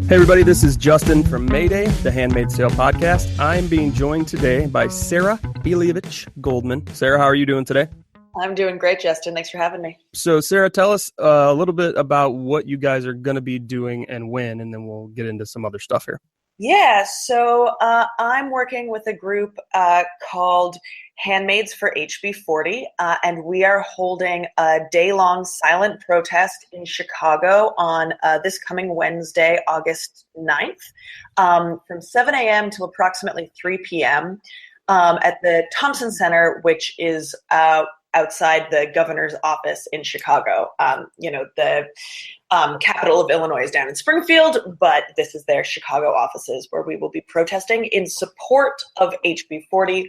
Hey everybody, this is Justin from Mayday, the Handmaid Sale podcast. I'm being joined today by Sarah Goldman. Sarah, how are you doing today? I'm doing great, Justin. Thanks for having me. So Sarah, tell us a little bit about what you guys are going to be doing and when, and then we'll get into some other stuff here. Yeah, so I'm working with a group called Handmaids for HB40, and we are holding a day-long silent protest in Chicago on this coming Wednesday, August 9th, from 7 a.m. to approximately 3 p.m. At the Thompson Centre, which is outside the governor's office in Chicago. The capital of Illinois is down in Springfield, but this is their Chicago offices where we will be protesting in support of HB40,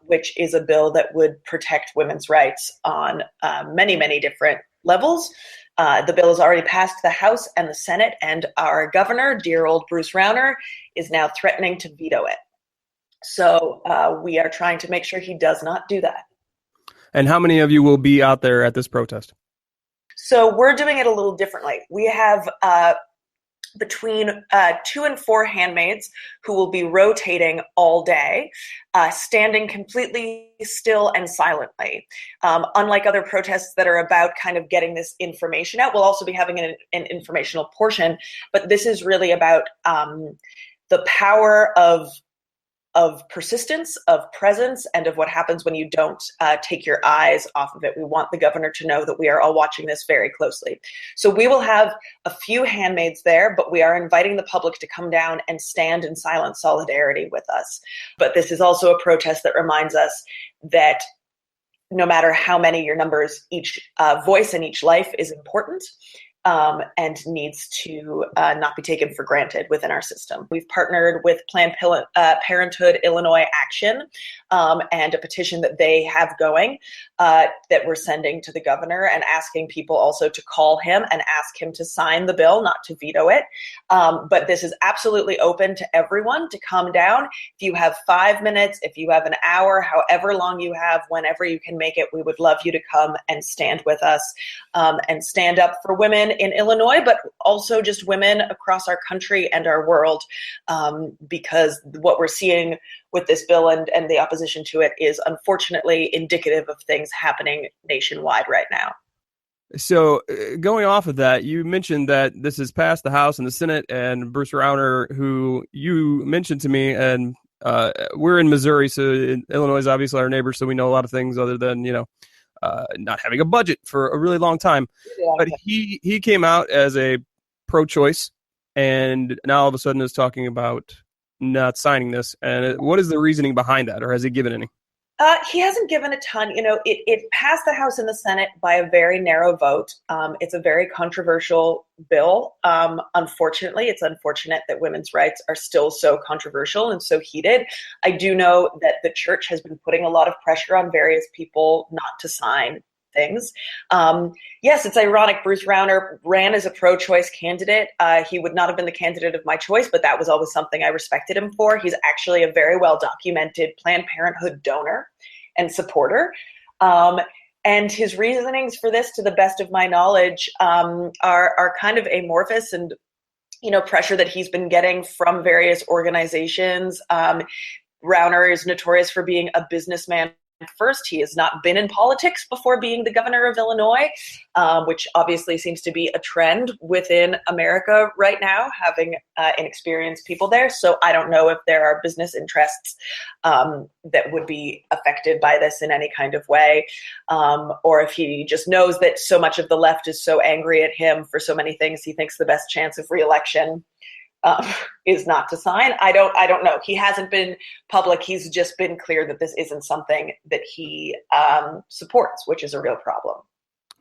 which is a bill that would protect women's rights on many, many different levels. The bill has already passed the House and the Senate, and our governor, dear old Bruce Rauner, is now threatening to veto it. So we are trying to make sure he does not do that. And how many of you will be out there at this protest? So we're doing it a little differently. We have between 2 and 4 handmaids who will be rotating all day, standing completely still and silently. Unlike other protests that are about kind of getting this information out, we'll also be having an informational portion, but this is really about the power of persistence, of presence, and of what happens when you don't take your eyes off of it. We want the governor to know that we are all watching this very closely. So we will have a few handmaids there, but we are inviting the public to come down and stand in silent solidarity with us. But this is also a protest that reminds us that no matter how many your numbers, each voice in each life is important. And needs to not be taken for granted within our system. We've partnered with Planned Parenthood Illinois Action and a petition that they have going that we're sending to the governor and asking people also to call him and ask him to sign the bill, not to veto it. But this is absolutely open to everyone to come down. If you have 5 minutes, if you have an hour, however long you have, whenever you can make it, we would love you to come and stand with us and stand up for women in Illinois, but also just women across our country and our world, because what we're seeing with this bill and the opposition to it is unfortunately indicative of things happening nationwide right now. So going off of that, you mentioned that this has passed the House and the Senate, and Bruce Rauner, who you mentioned to me, and we're in Missouri, so Illinois is obviously our neighbor, so we know a lot of things other than, not having a budget for a really long time. But he came out as a pro-choice, and now all of a sudden is talking about not signing this. And what is the reasoning behind that, or has he given any? He hasn't given a ton. It passed the House and the Senate by a very narrow vote. It's a very controversial bill. Unfortunately, it's unfortunate that women's rights are still so controversial and so heated. I do know that the church has been putting a lot of pressure on various people not to sign things. Yes, it's ironic. Bruce Rauner ran as a pro-choice candidate. He would not have been the candidate of my choice, but that was always something I respected him for. He's actually a very well-documented Planned Parenthood donor and supporter. And his reasonings for this, to the best of my knowledge, are kind of amorphous and, pressure that he's been getting from various organizations. Rauner is notorious for being a businessman first. He has not been in politics before being the governor of Illinois, which obviously seems to be a trend within America right now, having inexperienced people there. So I don't know if there are business interests that would be affected by this in any kind of way, or if he just knows that so much of the left is so angry at him for so many things, he thinks the best chance of re-election is not to sign. I don't know. He hasn't been public. He's just been clear that this isn't something that he supports, which is a real problem.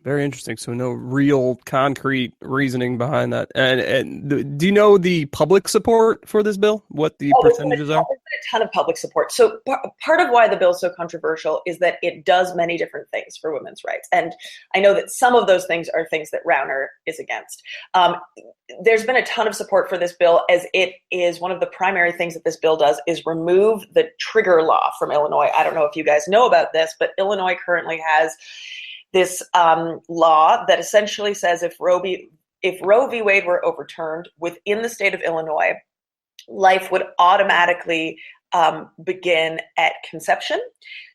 Very interesting. So no real concrete reasoning behind that. And do you know the public support for this bill? What the percentages are? There's a ton of public support. So part of why the bill is so controversial is that it does many different things for women's rights. And I know that some of those things are things that Rauner is against. There's been a ton of support for this bill, as it is one of the primary things that this bill does is remove the trigger law from Illinois. I don't know if you guys know about this, but Illinois currently has this law that essentially says if Roe if Roe v. Wade were overturned within the state of Illinois, life would automatically begin at conception.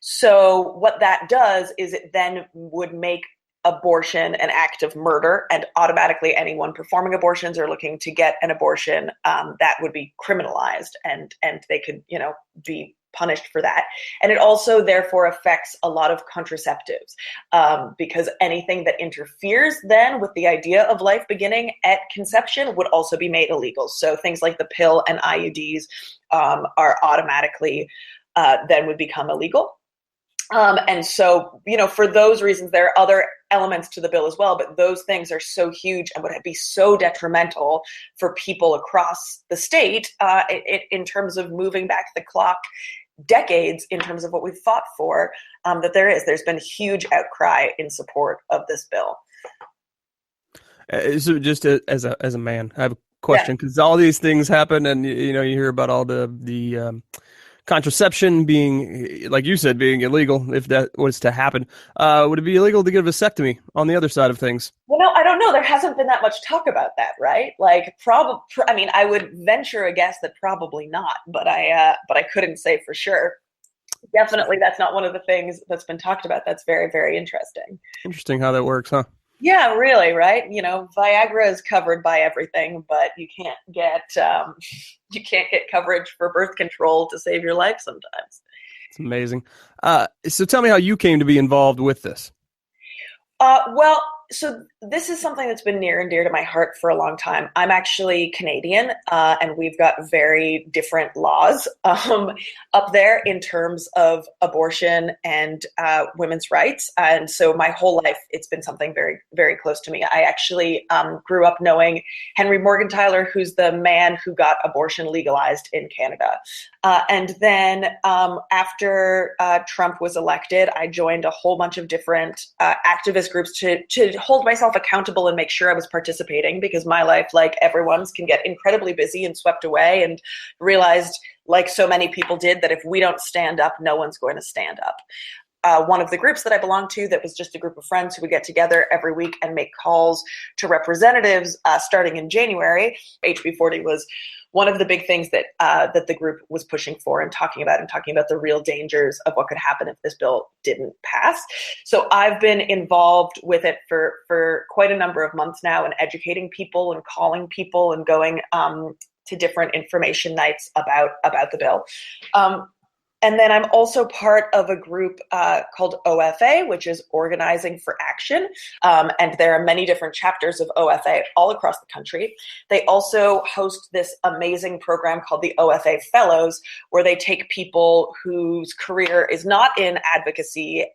So what that does is it then would make abortion an act of murder, and automatically anyone performing abortions or looking to get an abortion, that would be criminalized, and they could, be punished for that. And it also therefore affects a lot of contraceptives, because anything that interferes then with the idea of life beginning at conception would also be made illegal. So things like the pill and IUDs are automatically then would become illegal. And so, for those reasons, there are other elements to the bill as well, but those things are so huge and would be so detrimental for people across the state in terms of moving back the clock decades in terms of what we've fought for, that there's been huge outcry in support of this bill. So just as a man, I have a question, because all these things happen, and you hear about all the contraception being, like you said, being illegal. If that was to happen, would it be illegal to get a vasectomy on the other side of things? Well, I don't know. There hasn't been that much talk about that, right? Like, I would venture a guess that probably not, but I couldn't say for sure. Definitely, that's not one of the things that's been talked about. That's very, very interesting. Interesting how that works, huh? Yeah, really, right? Viagra is covered by everything, but you can't get coverage for birth control to save your life sometimes. It's amazing. So tell me how you came to be involved with this. So this is something that's been near and dear to my heart for a long time. I'm actually Canadian, and we've got very different laws up there in terms of abortion and women's rights. And so my whole life, it's been something very, very close to me. I actually grew up knowing Henry Morgenthaler, who's the man who got abortion legalized in Canada. And then after Trump was elected, I joined a whole bunch of different activist groups to hold myself accountable and make sure I was participating, because my life, like everyone's, can get incredibly busy and swept away, and realized, like so many people did, that if we don't stand up, no one's going to stand up. One of the groups that I belonged to, that was just a group of friends who would get together every week and make calls to representatives starting in January. HB40 was one of the big things that the group was pushing for and talking about the real dangers of what could happen if this bill didn't pass. So I've been involved with it for quite a number of months now, and educating people and calling people and going to different information nights about the bill. And then I'm also part of a group called OFA, which is Organizing for Action. And there are many different chapters of OFA all across the country. They also host this amazing program called the OFA Fellows, where they take people whose career is not in advocacy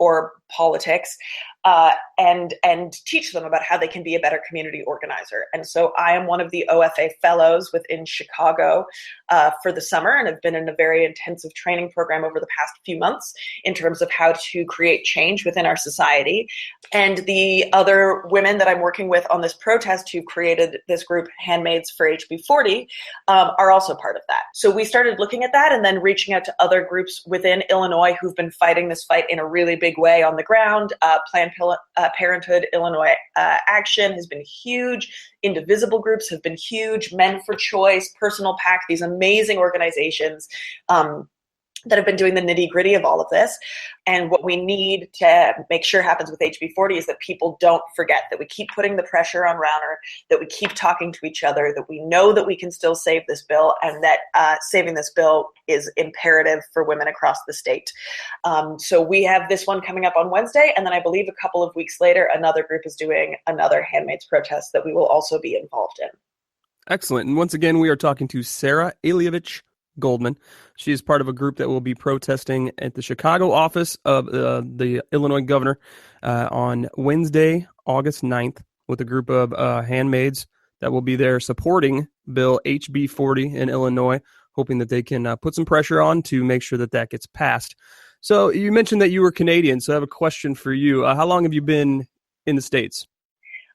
or politics, and teach them about how they can be a better community organizer. And so I am one of the OFA Fellows within Chicago for the summer, and have been in a very intensive training program over the past few months in terms of how to create change within our society. And the other women that I'm working with on this protest, who created this group, Handmaids for HB40, are also part of that. So we started looking at that, and then reaching out to other groups within Illinois who've been fighting this fight in a really big way on the ground. Planned Parenthood Illinois Action has been huge. Indivisible groups have been huge. Men for Choice, Personal PAC, these amazing organizations that have been doing the nitty-gritty of all of this. And what we need to make sure happens with HB40 is that people don't forget, that we keep putting the pressure on Rauner, that we keep talking to each other, that we know that we can still save this bill, and that saving this bill is imperative for women across the state. So we have this one coming up on Wednesday, and then I believe a couple of weeks later, another group is doing another Handmaids protest that we will also be involved in. Excellent. And once again, we are talking to Sarah Alievich Goldman. She is part of a group that will be protesting at the Chicago office of the Illinois governor on Wednesday, August 9th, with a group of handmaids that will be there supporting Bill HB40 in Illinois, hoping that they can put some pressure on to make sure that gets passed. So you mentioned that you were Canadian, so I have a question for you. How long have you been in the States?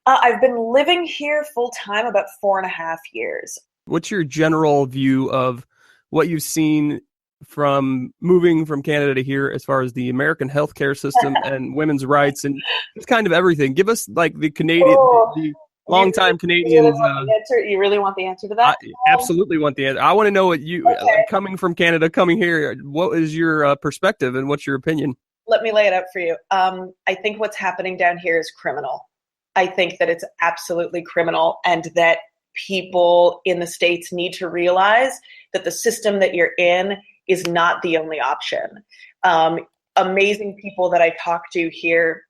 I've been living here full time about 4.5 years. What's your general view of what you've seen from moving from Canada to here, as far as the American healthcare system and women's rights and just kind of everything? Give us like the Canadian, Longtime really Canadians. want the answer? You really want the answer to I that? absolutely want the answer. I want to know what you, Okay. coming from Canada, coming here, what is your perspective and what's your opinion? Let me lay it out for you. I think what's happening down here is criminal. I think that it's absolutely criminal, and that people in the States need to realize that the system that you're in is not the only option. Amazing people that I talk to here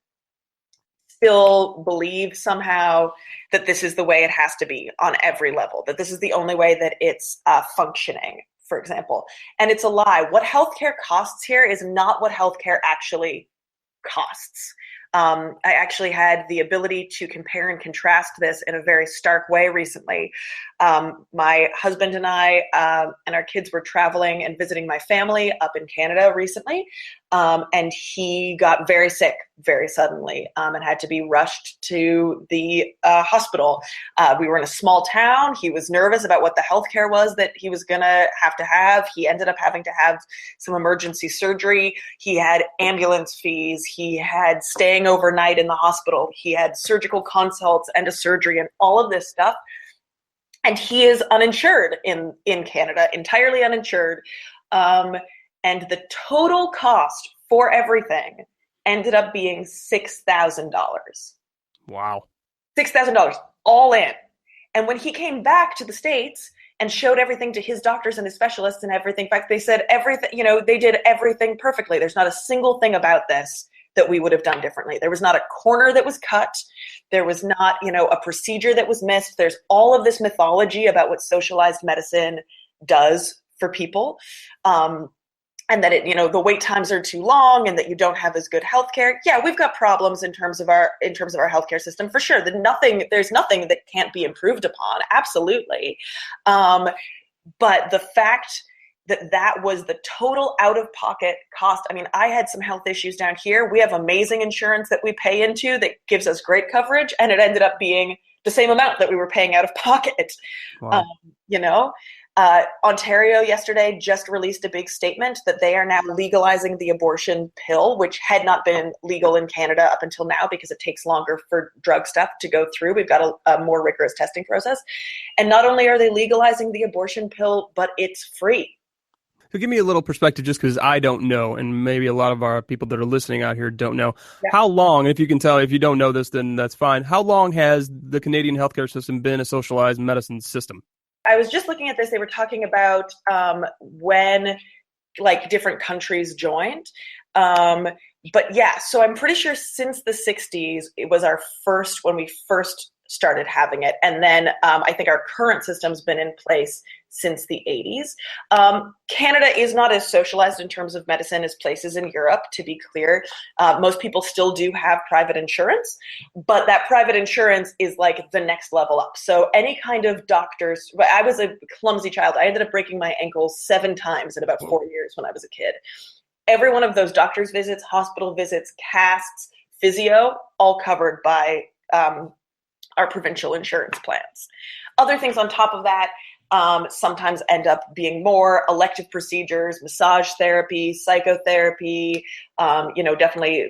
still believe somehow that this is the way it has to be on every level, that this is the only way that it's functioning, for example. And it's a lie. What healthcare costs here is not what healthcare actually costs. I actually had the ability to compare and contrast this in a very stark way recently. My husband and I and our kids were traveling and visiting my family up in Canada recently, and he got very sick very suddenly and had to be rushed to the hospital. We were in a small town. He was nervous about what the healthcare was that he was going to have. He ended up having to have some emergency surgery. He had ambulance fees. He had staying overnight in the hospital. He had surgical consults and a surgery and all of this stuff. And he is uninsured in Canada, entirely uninsured. And the total cost for everything ended up being $6,000. Wow. $6,000 all in. And when he came back to the States and showed everything to his doctors and his specialists and everything, in fact, they said everything, they did everything perfectly. There's not a single thing about this that we would have done differently. There was not a corner that was cut. There was not, a procedure that was missed. There's all of this mythology about what socialized medicine does for people. And that the wait times are too long and that you don't have as good healthcare. Yeah, we've got problems in terms of our healthcare system for sure. There's nothing that can't be improved upon. Absolutely. But the fact that was the total out-of-pocket cost. I mean, I had some health issues down here. We have amazing insurance that we pay into that gives us great coverage, and it ended up being the same amount that we were paying out of pocket. Wow. Ontario yesterday just released a big statement that they are now legalizing the abortion pill, which had not been legal in Canada up until now because it takes longer for drug stuff to go through. We've got a more rigorous testing process. And not only are they legalizing the abortion pill, but it's free. So give me a little perspective, just because I don't know, and maybe a lot of our people that are listening out here don't know. Yeah. How long, if you can tell, if you don't know this, then that's fine. How long has the Canadian healthcare system been a socialized medicine system? I was just looking at this. They were talking about when different countries joined. But yeah, so I'm pretty sure since the 60s, it was when we first started having it. And then I think our current system's been in place since the 80s. Canada is not as socialized in terms of medicine as places in Europe, to be clear. Most people still do have private insurance, but that private insurance is like the next level up. So any kind of doctors, I was a clumsy child. I ended up breaking my ankle 7 times in about 4 years when I was a kid. Every one of those doctor's visits, hospital visits, casts, physio, all covered by our provincial insurance plans. Other things on top of that sometimes end up being more elective procedures, massage therapy, psychotherapy, definitely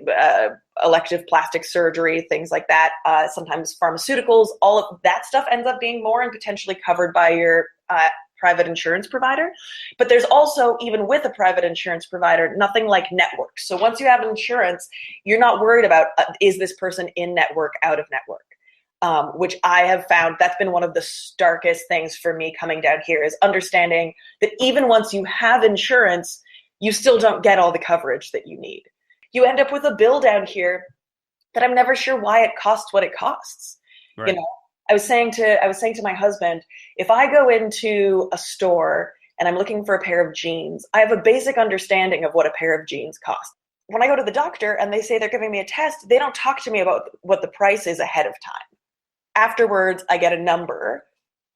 elective plastic surgery, things like that. Sometimes pharmaceuticals, all of that stuff ends up being more and potentially covered by your private insurance provider. But there's also, even with a private insurance provider, nothing like network. So once you have insurance, you're not worried about is this person in network, out of network. Which I have found that's been one of the starkest things for me coming down here, is understanding that even once you have insurance, you still don't get all the coverage that you need. You end up with a bill down here that I'm never sure why it costs what it costs. Right. I was saying to my husband, if I go into a store and I'm looking for a pair of jeans, I have a basic understanding of what a pair of jeans cost. When I go to the doctor and they say they're giving me a test, they don't talk to me about what the price is ahead of time. Afterwards, I get a number,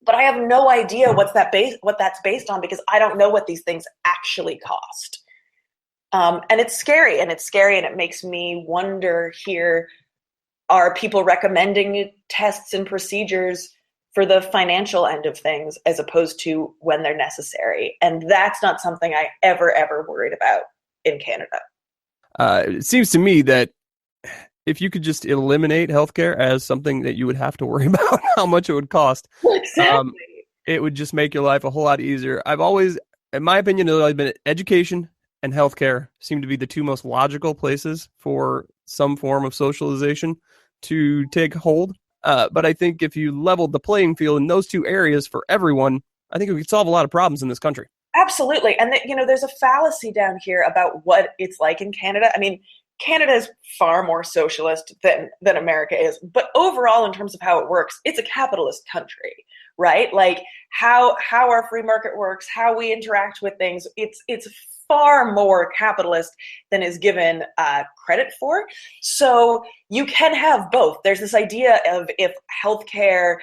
but I have no idea what that's based on, because I don't know what these things actually cost. And it's scary, and it makes me wonder here, are people recommending tests and procedures for the financial end of things as opposed to when they're necessary? And that's not something I ever worried about in Canada. It seems to me that if you could just eliminate healthcare as something that you would have to worry about how much it would cost, Exactly. it would just make your life a whole lot easier. I've always, in my opinion, it's always been education and healthcare seem to be the two most logical places for some form of socialization to take hold. But I think if you leveled the playing field in those two areas for everyone, I think we could solve a lot of problems in this country. Absolutely. And there's a fallacy down here about what it's like in Canada. I mean, Canada is far more socialist than America is. But overall, in terms of how it works, it's a capitalist country, right? Like how our free market works, how we interact with things, it's far more capitalist than is given credit for. So you can have both. There's this idea of if healthcare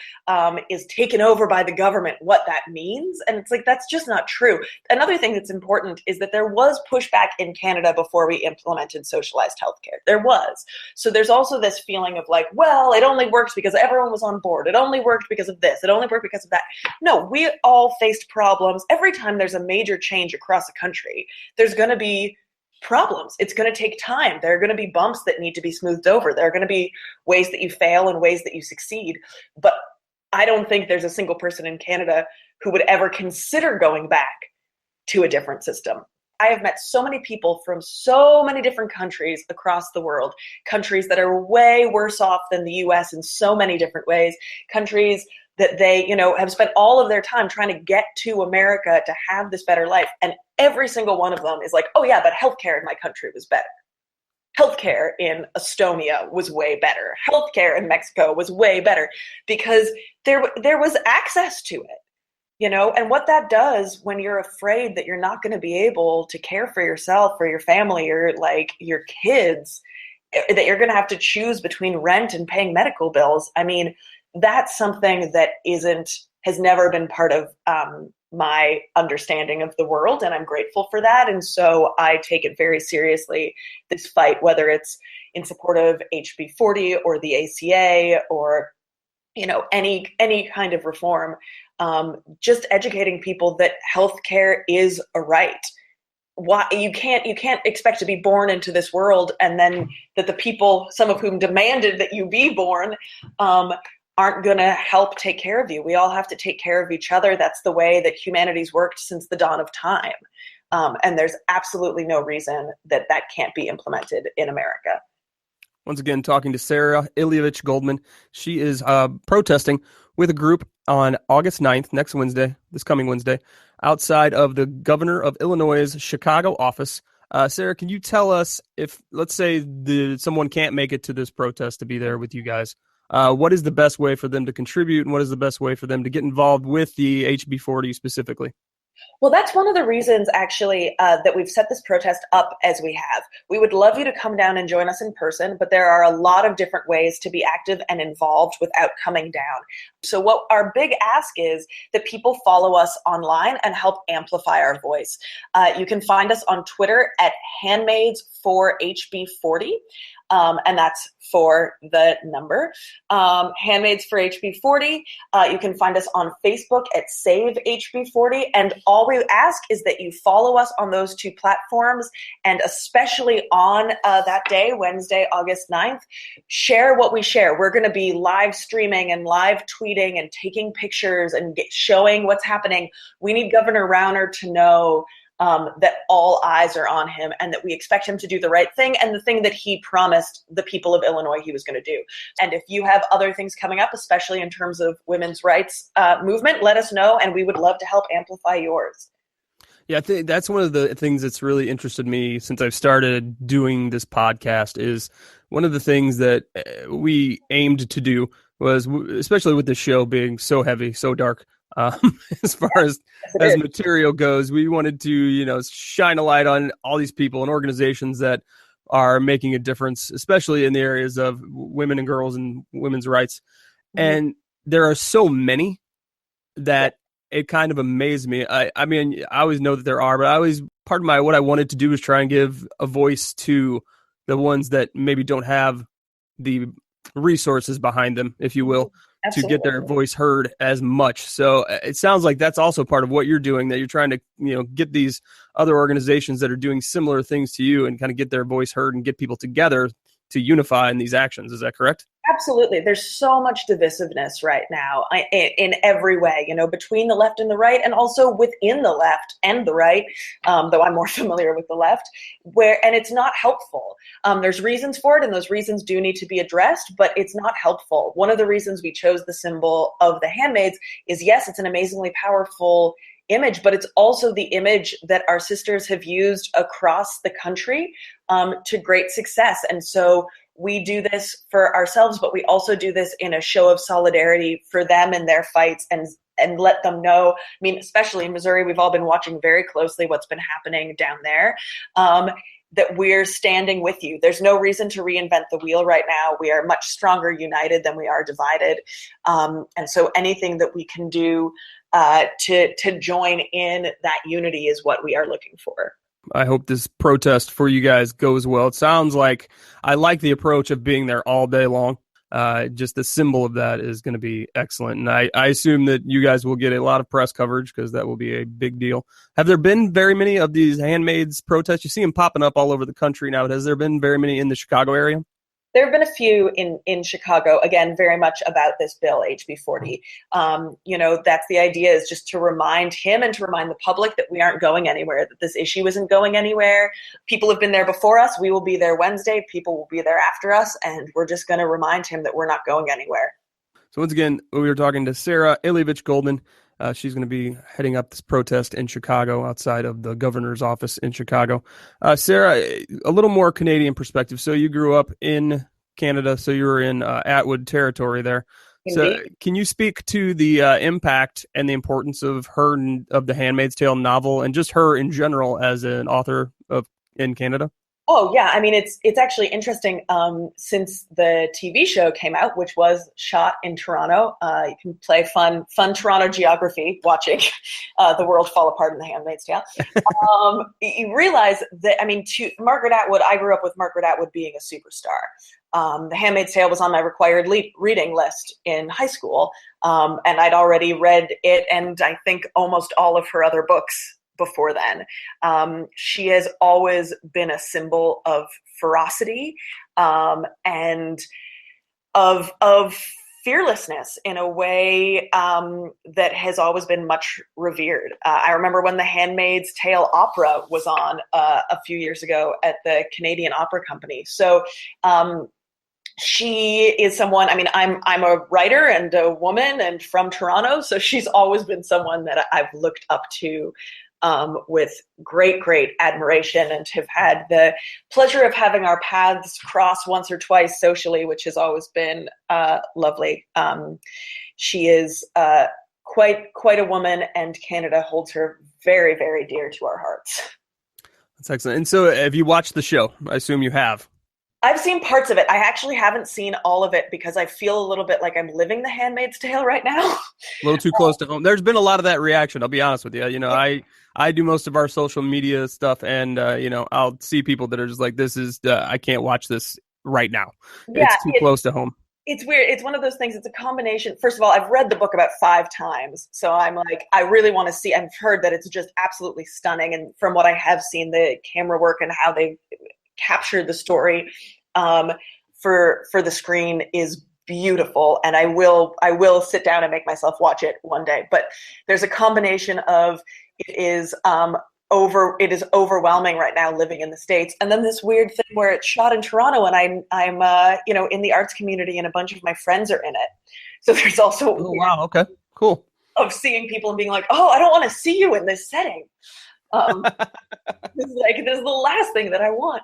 is taken over by the government, what that means. And it's like, that's just not true. Another thing that's important is that there was pushback in Canada before we implemented socialized healthcare. There was. So there's also this feeling of like, well, it only works because everyone was on board. It only worked because of this. It only worked because of that. No, we all faced problems. Every time there's a major change across a country, there's going to be problems. It's going to take time. There are going to be bumps that need to be smoothed over. There are going to be ways that you fail and ways that you succeed. But I don't think there's a single person in Canada who would ever consider going back to a different system. I have met so many people from so many different countries across the world, countries that are way worse off than the US in so many different ways, countries that they, have spent all of their time trying to get to America to have this better life. And every single one of them is like, oh yeah, but healthcare in my country was better. Healthcare in Estonia was way better. Healthcare in Mexico was way better because there was access to it, and what that does when you're afraid that you're not going to be able to care for yourself or your family or like your kids, that you're going to have to choose between rent and paying medical bills. I mean, that's something that has never been part of my understanding of the world, and I'm grateful for that. And so I take it very seriously, this fight, whether it's in support of HB40 or the ACA or any kind of reform, just educating people that healthcare is a right. Why you can't expect to be born into this world and then that the people, some of whom demanded that you be born, aren't going to help take care of you. We all have to take care of each other. That's the way that humanity's worked since the dawn of time. And there's absolutely no reason that can't be implemented in America. Once again, talking to Sarah Ilyevich Goldman. She is protesting with a group on August 9th, this coming Wednesday, outside of the governor of Illinois' Chicago office. Sarah, can you tell us if, let's say, someone can't make it to this protest to be there with you guys, what is the best way for them to contribute and what is the best way for them to get involved with the HB40 specifically? Well, that's one of the reasons, actually, that we've set this protest up as we have. We would love you to come down and join us in person, but there are a lot of different ways to be active and involved without coming down. So what our big ask is that people follow us online and help amplify our voice. You can find us on Twitter at Handmaids for HB40. And that's for the number. Handmaids for HB40. You can find us on Facebook at Save HB40. And all we ask is that you follow us on those two platforms. And especially on that day, Wednesday, August 9th, share what we share. We're going to be live streaming and live tweeting and taking pictures and showing what's happening. We need Governor Rauner to know that all eyes are on him and that we expect him to do the right thing and the thing that he promised the people of Illinois he was going to do. And if you have other things coming up, especially in terms of women's rights movement, let us know and we would love to help amplify yours. Yeah, I think that's one of the things that's really interested me since I've started doing this podcast is one of the things that we aimed to do was, especially with the show being so heavy, so dark, as far as material goes, we wanted to, shine a light on all these people and organizations that are making a difference, especially in the areas of women and girls and women's rights. Mm-hmm. And there are so many that it kind of amazed me. I mean, I always know that there are, but part of what I wanted to do was try and give a voice to the ones that maybe don't have the resources behind them, if you will. Absolutely. To get their voice heard as much. So it sounds like that's also part of what you're doing, that you're trying to, get these other organizations that are doing similar things to you and kind of get their voice heard and get people together to unify in these actions. Is that correct? Absolutely. There's so much divisiveness right now in every way, between the left and the right, and also within the left and the right, though I'm more familiar with the left, and it's not helpful. There's reasons for it, and those reasons do need to be addressed, but it's not helpful. One of the reasons we chose the symbol of the handmaids is, yes, it's an amazingly powerful image, but it's also the image that our sisters have used across the country to great success. And so we do this for ourselves, but we also do this in a show of solidarity for them and their fights, and let them know. I mean, especially in Missouri, we've all been watching very closely what's been happening down there, that we're standing with you. There's no reason to reinvent the wheel right now. We are much stronger united than we are divided. And so anything that we can do to join in that unity is what we are looking for. I hope this protest for you guys goes well. It sounds like I like the approach of being there all day long. Just the symbol of that is going to be excellent. And I assume that you guys will get a lot of press coverage because that will be a big deal. Have there been very many of these handmaids protests? You see them popping up all over the country now. Has there been very many in the Chicago area? There have been a few in Chicago, again, very much about this bill, HB40. That's the idea, is just to remind him and to remind the public that we aren't going anywhere, that this issue isn't going anywhere. People have been there before us. We will be there Wednesday. People will be there after us. And we're just going to remind him that we're not going anywhere. So once again, we were talking to Sarah Goldman. She's going to be heading up this protest in Chicago outside of the governor's office in Chicago. Sarah, a little more Canadian perspective. So you grew up in Canada, so you were in Atwood territory there. Indeed. So can you speak to the impact and the importance of The Handmaid's Tale novel and just her in general as an author in Canada? Oh, yeah. I mean, it's actually interesting. Since the TV show came out, which was shot in Toronto, you can play fun Toronto geography watching the world fall apart in The Handmaid's Tale. You realize that, to Margaret Atwood, I grew up with Margaret Atwood being a superstar. The Handmaid's Tale was on my required reading list in high school, and I'd already read it, and I think almost all of her other books before then. She has always been a symbol of ferocity and of fearlessness in a way that has always been much revered. I remember when the Handmaid's Tale opera was on a few years ago at the Canadian Opera Company. So she is someone, I'm a writer and a woman and from Toronto, so she's always been someone that I've looked up to with great admiration, and have had the pleasure of having our paths cross once or twice socially, which has always been lovely. She is quite a woman, and Canada holds her very, very dear to our hearts. That's excellent. And so have you watched the show? I assume you have. I've seen parts of it. I actually haven't seen all of it because I feel a little bit like I'm living The Handmaid's Tale right now. A little too close to home. There's been a lot of that reaction, I'll be honest with you. I do most of our social media stuff, and I'll see people that are just like, this is I can't watch this right now. Yeah, it's too close to home. It's weird. It's one of those things. It's a combination. First of all, I've read the book about 5 times. So I'm like, I really want to see. I've heard that it's just absolutely stunning. And from what I have seen, the camera work and how they captured the story for the screen is beautiful. And I will sit down and make myself watch it one day. But there's a combination of it is overwhelming right now living in the States. And then this weird thing where it's shot in Toronto, and I'm in the arts community, and a bunch of my friends are in it. So there's also wow, okay, cool, of seeing people and being like, oh, I don't want to see you in this setting. This is the last thing that I want.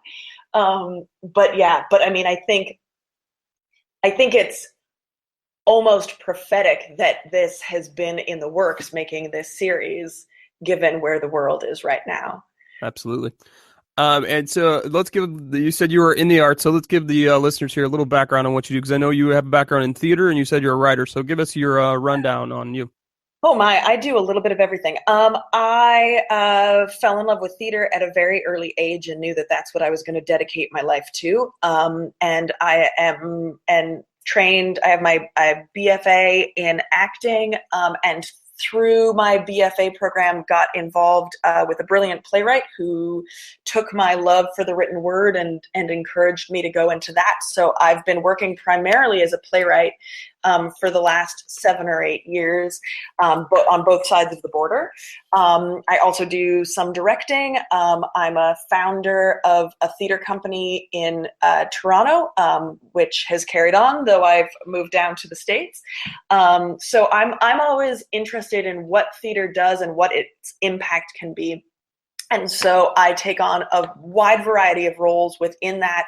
But I think it's almost prophetic that this has been in the works, making this series, given where the world is right now. Absolutely. And so you said you were in the arts, so let's give the listeners here a little background on what you do, because I know you have a background in theater, and you said you're a writer, so give us your rundown on you. Oh my, I do a little bit of everything. I fell in love with theater at a very early age and knew that that's what I was going to dedicate my life to. And I am trained. I have my BFA in acting and through my BFA program, got involved with a brilliant playwright who took my love for the written word and encouraged me to go into that. So I've been working primarily as a playwright for the last 7 or 8 years, but on both sides of the border. I also do some directing. I'm a founder of a theater company in Toronto, which has carried on, though I've moved down to the States. So I'm always interested in what theater does and what its impact can be. And so I take on a wide variety of roles within that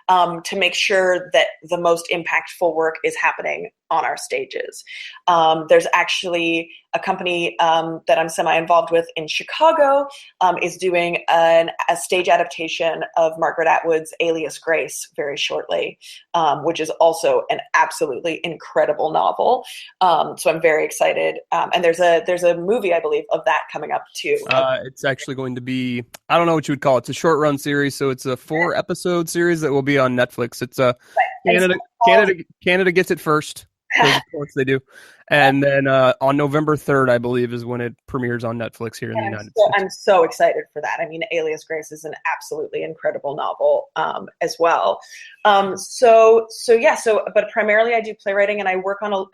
to make sure that the most impactful work is happening on our stages. There's actually a company that I'm semi-involved with in Chicago is doing a stage adaptation of Margaret Atwood's Alias Grace very shortly, which is also an absolutely incredible novel. So I'm very excited. And there's a movie, I believe, of that coming up too. It's actually going to be, I don't know what you would call it. It's a short run series. So it's a 4-episode series that will be on Netflix. It's Canada gets it first. Of course they do. And then on November 3rd, I believe, is when it premieres on Netflix here in the United States. I'm so excited for that. I mean, Alias Grace is an absolutely incredible novel as well. But primarily I do playwriting, and I work on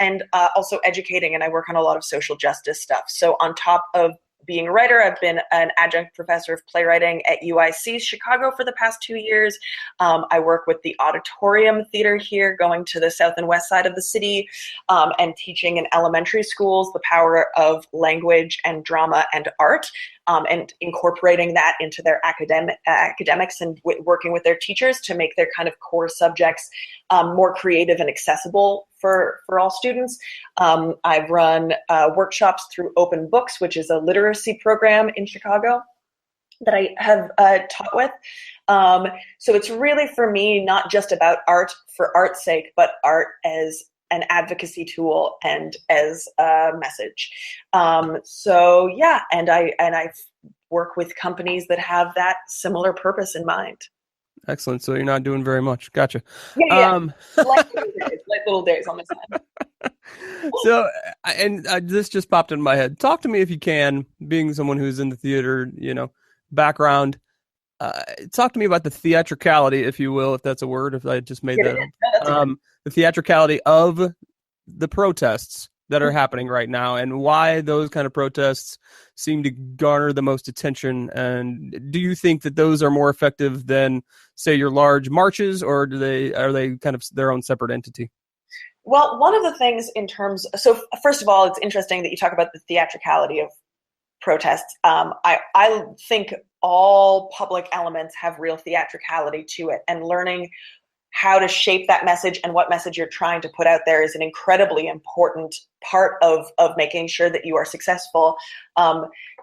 also educating, and I work on a lot of social justice stuff. So on top of being a writer, I've been an adjunct professor of playwriting at UIC Chicago for the past 2 years. I work with the Auditorium Theater here, going to the south and west side of the city, and teaching in elementary schools the power of language and drama and art, and incorporating that into their academics and working with their teachers to make their kind of core subjects more creative and accessible for all students. I've run workshops through Open Books, which is a literacy program in Chicago that I have taught with. So it's really, for me, not just about art for art's sake, but art as an advocacy tool and as a message. And I work with companies that have that similar purpose in mind. Excellent. So you're not doing very much. Gotcha. Yeah. Like little days on my side. So, this just popped in my head. Talk to me, if you can, being someone who's in the theater, background. Talk to me about the theatricality, if you will, if that's a word, if I just made that up. The theatricality of the protests that are happening right now, and why those kind of protests seem to garner the most attention. And do you think that those are more effective than, say, your large marches, or are they kind of their own separate entity? Well, one of the things so first of all, it's interesting that you talk about the theatricality of protests. I think all public elements have real theatricality to it, and learning how to shape that message and what message you're trying to put out there is an incredibly important part of making sure that you are successful.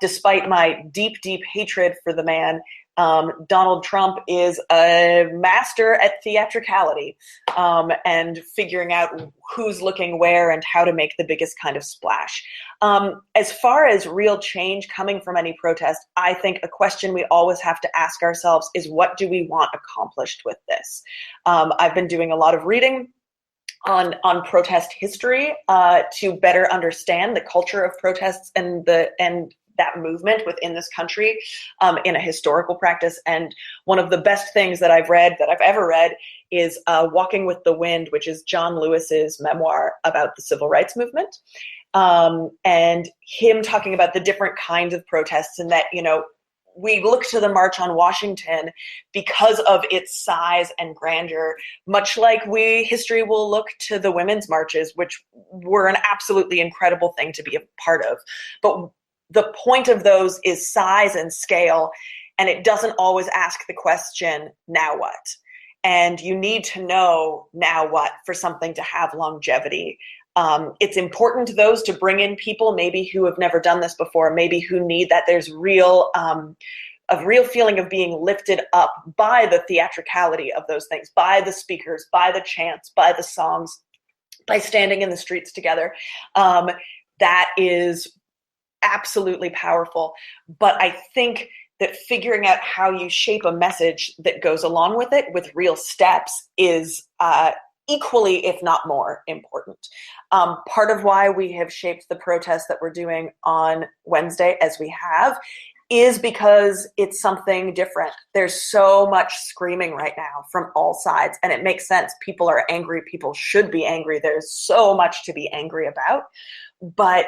Despite my deep, deep hatred for the man, Donald Trump is a master at theatricality, and figuring out who's looking where and how to make the biggest kind of splash. As far as real change coming from any protest, I think a question we always have to ask ourselves is, what do we want accomplished with this? I've been doing a lot of reading on protest history to better understand the culture of protests and that movement within this country in a historical practice. And one of the best things that I've ever read is Walking with the Wind, which is John Lewis's memoir about the civil rights movement. And him talking about the different kinds of protests, and that, we look to the March on Washington because of its size and grandeur, much like history will look to the women's marches, which were an absolutely incredible thing to be a part of. But the point of those is size and scale, and it doesn't always ask the question, now what? And you need to know now what for something to have longevity. It's important to those to bring in people maybe who have never done this before, maybe who need that. There's a real feeling of being lifted up by the theatricality of those things, by the speakers, by the chants, by the songs, by standing in the streets together. That is absolutely powerful. But I think that figuring out how you shape a message that goes along with it with real steps is equally, if not more, important. Part of why we have shaped the protest that we're doing on Wednesday as we have is because it's something different. There's so much screaming right now from all sides, and it makes sense. People are angry. People should be angry. There's so much to be angry about, but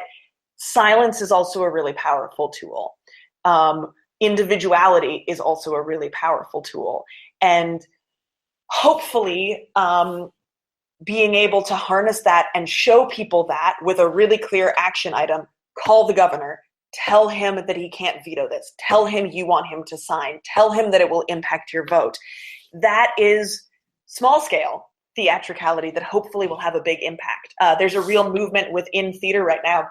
silence is also a really powerful tool. Individuality is also a really powerful tool. And hopefully, being able to harness that and show people that with a really clear action item, call the governor, tell him that he can't veto this, tell him you want him to sign, tell him that it will impact your vote. That is small scale theatricality that hopefully will have a big impact. There's a real movement within theater right now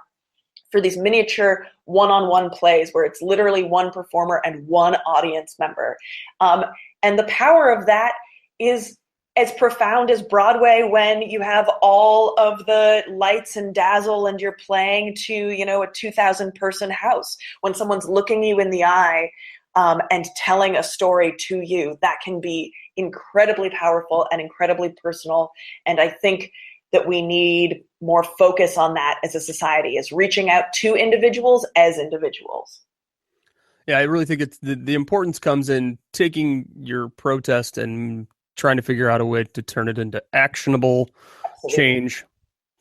for these miniature one-on-one plays where it's literally one performer and one audience member. And the power of that is as profound as Broadway when you have all of the lights and dazzle and you're playing to, you know, a 2,000 person house. When someone's looking you in the eye and telling a story to you, that can be incredibly powerful and incredibly personal. And I think that we need more focus on that as a society, is reaching out to individuals as individuals. Yeah, I really think it's the importance comes in taking your protest and trying to figure out a way to turn it into actionable change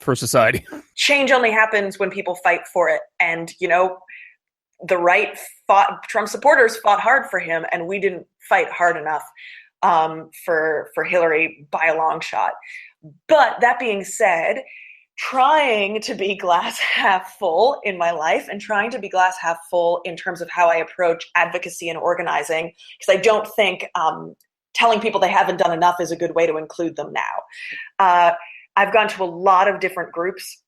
for society. Change only happens when people fight for it. And, you know, the right Trump supporters fought hard for him, and we didn't fight hard enough for Hillary by a long shot. But that being said, trying to be glass half full in my life and trying to be glass half full in terms of how I approach advocacy and organizing, because I don't think telling people they haven't done enough is a good way to include them now. I've gone to a lot of different groups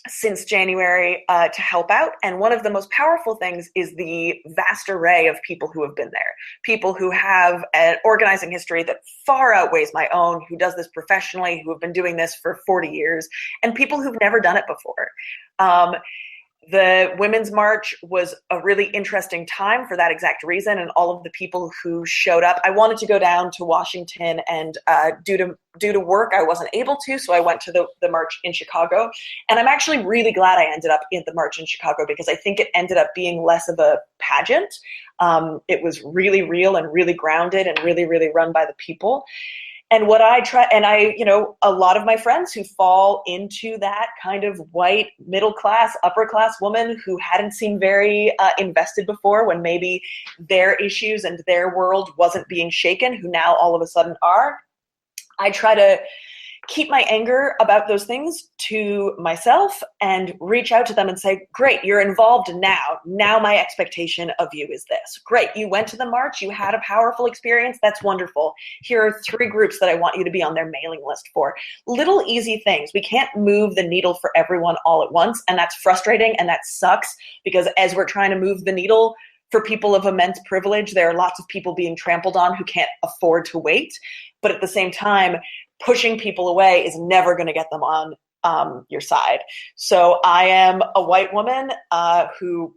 since January to help out. And one of the most powerful things is the vast array of people who have been there, people who have an organizing history that far outweighs my own, who does this professionally, who have been doing this for 40 years, and people who've never done it before. The Women's March was a really interesting time for that exact reason, and all of the people who showed up. I wanted to go down to Washington, and due to work, I wasn't able to, so I went to the march in Chicago. And I'm actually really glad I ended up in the march in Chicago, because I think it ended up being less of a pageant. It was really real and really grounded and really, really run by the people. And what I try, and a lot of my friends who fall into that kind of white, middle class, upper class woman who hadn't seemed very invested before when maybe their issues and their world wasn't being shaken, who now all of a sudden are, I try to keep my anger about those things to myself and reach out to them and say, great, you're involved now. Now my expectation of you is this. Great, you went to the march, you had a powerful experience, that's wonderful. Here are 3 groups that I want you to be on their mailing list for. Little easy things. We can't move the needle for everyone all at once, and that's frustrating and that sucks, because as we're trying to move the needle for people of immense privilege, there are lots of people being trampled on who can't afford to wait. But at the same time, pushing people away is never going to get them on your side. So I am a white woman who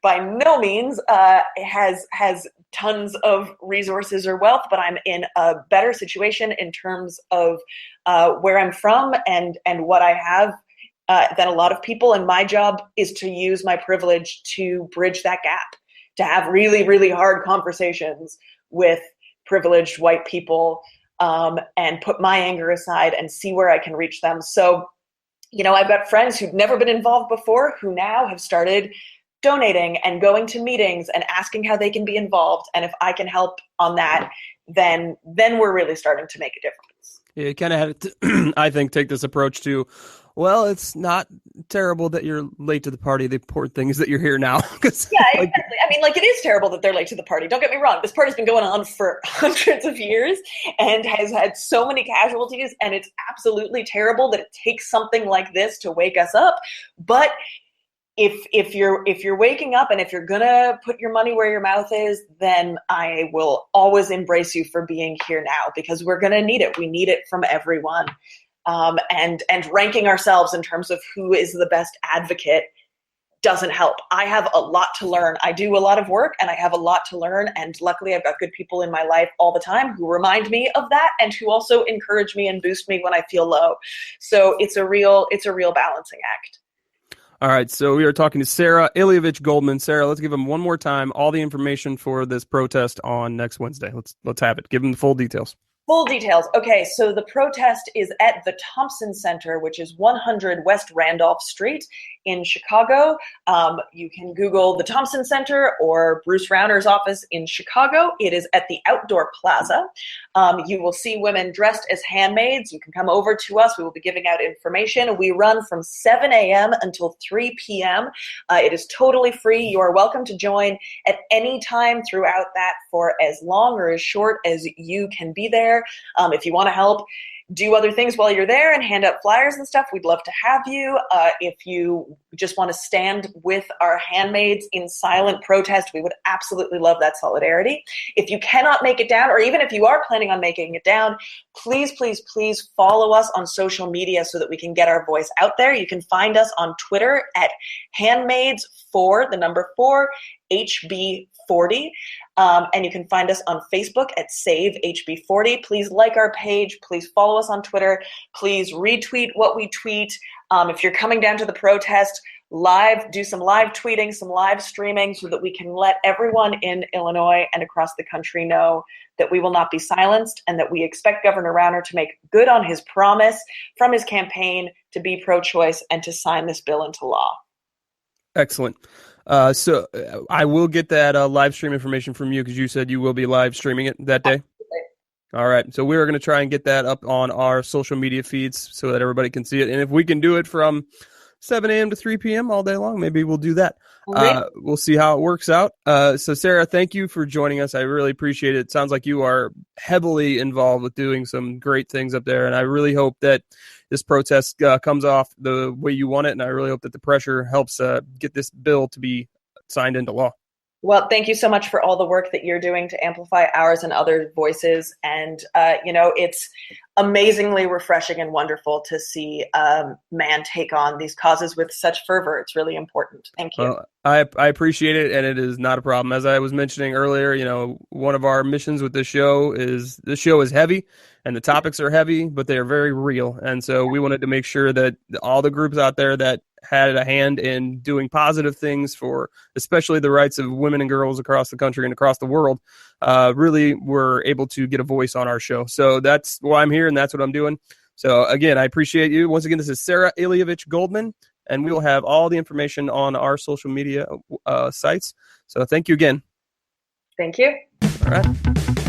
by no means has tons of resources or wealth, but I'm in a better situation in terms of where I'm from and what I have than a lot of people. And my job is to use my privilege to bridge that gap, to have really, really hard conversations with privileged white people, and put my anger aside and see where I can reach them. So, I've got friends who've never been involved before who now have started donating and going to meetings and asking how they can be involved. And if I can help on that, then we're really starting to make a difference. Yeah, you kind of had to, I think, take this approach to, well, it's not terrible that you're late to the party. The important thing is that you're here now. Yeah, exactly. I mean, it is terrible that they're late to the party. Don't get me wrong. This party's been going on for hundreds of years and has had so many casualties, and it's absolutely terrible that it takes something like this to wake us up. But if you're waking up and if you're gonna put your money where your mouth is, then I will always embrace you for being here now, because we're gonna need it. We need it from everyone. And ranking ourselves in terms of who is the best advocate doesn't help. I have a lot to learn. I do a lot of work and I have a lot to learn. And luckily I've got good people in my life all the time who remind me of that and who also encourage me and boost me when I feel low. So it's a real balancing act. All right, so we are talking to Sarah Ilyevich-Goldman. Sarah, let's give them one more time all the information for this protest on next Wednesday. Let's have it. Give them the full details. Full details. Okay, so the protest is at the Thompson Center, which is 100 West Randolph Street in Chicago. You can Google the Thompson Center or Bruce Rauner's office in Chicago. It is at the Outdoor Plaza. You will see women dressed as handmaids. You can come over to us. We will be giving out information. We run from 7 a.m. until 3 p.m. It is totally free. You are welcome to join at any time throughout that for as long or as short as you can be there. If you want to help do other things while you're there and hand out flyers and stuff, we'd love to have you. If you just want to stand with our handmaids in silent protest, we would absolutely love that solidarity. If you cannot make it down, or even if you are planning on making it down, please, please, please follow us on social media so that we can get our voice out there. You can find us on Twitter at handmaids4, the number 4, HB40. And you can find us on Facebook at Save HB40. Please like our page. Please follow us on Twitter. Please retweet what we tweet. If you're coming down to the protest, do some live tweeting, some live streaming so that we can let everyone in Illinois and across the country know that we will not be silenced and that we expect Governor Rauner to make good on his promise from his campaign to be pro-choice and to sign this bill into law. Excellent. So I will get that live stream information from you because you said you will be live streaming it that day. Absolutely. All right. So we're going to try and get that up on our social media feeds so that everybody can see it. And if we can do it from 7 a.m. to 3 p.m. all day long, maybe we'll do that. We'll see how it works out. So Sarah, thank you for joining us. I really appreciate it. It sounds like you are heavily involved with doing some great things up there. And I really hope that this protest comes off the way you want it. And I really hope that the pressure helps get this bill to be signed into law. Well, thank you so much for all the work that you're doing to amplify ours and other voices. And, it's amazingly refreshing and wonderful to see man take on these causes with such fervor. It's really important. Thank you. Well, I appreciate it, and it is not a problem. As I was mentioning earlier, one of our missions with this show is heavy, and the topics are heavy, but they are very real. And so we wanted to make sure that all the groups out there that had a hand in doing positive things for especially the rights of women and girls across the country and across the world really were able to get a voice on our show. So that's why I'm here, and that's what I'm doing. So again, I appreciate you. Once again, this is Sarah Ilyevich-Goldman, and we will have all the information on our social media sites. So thank you again. Thank you. All right.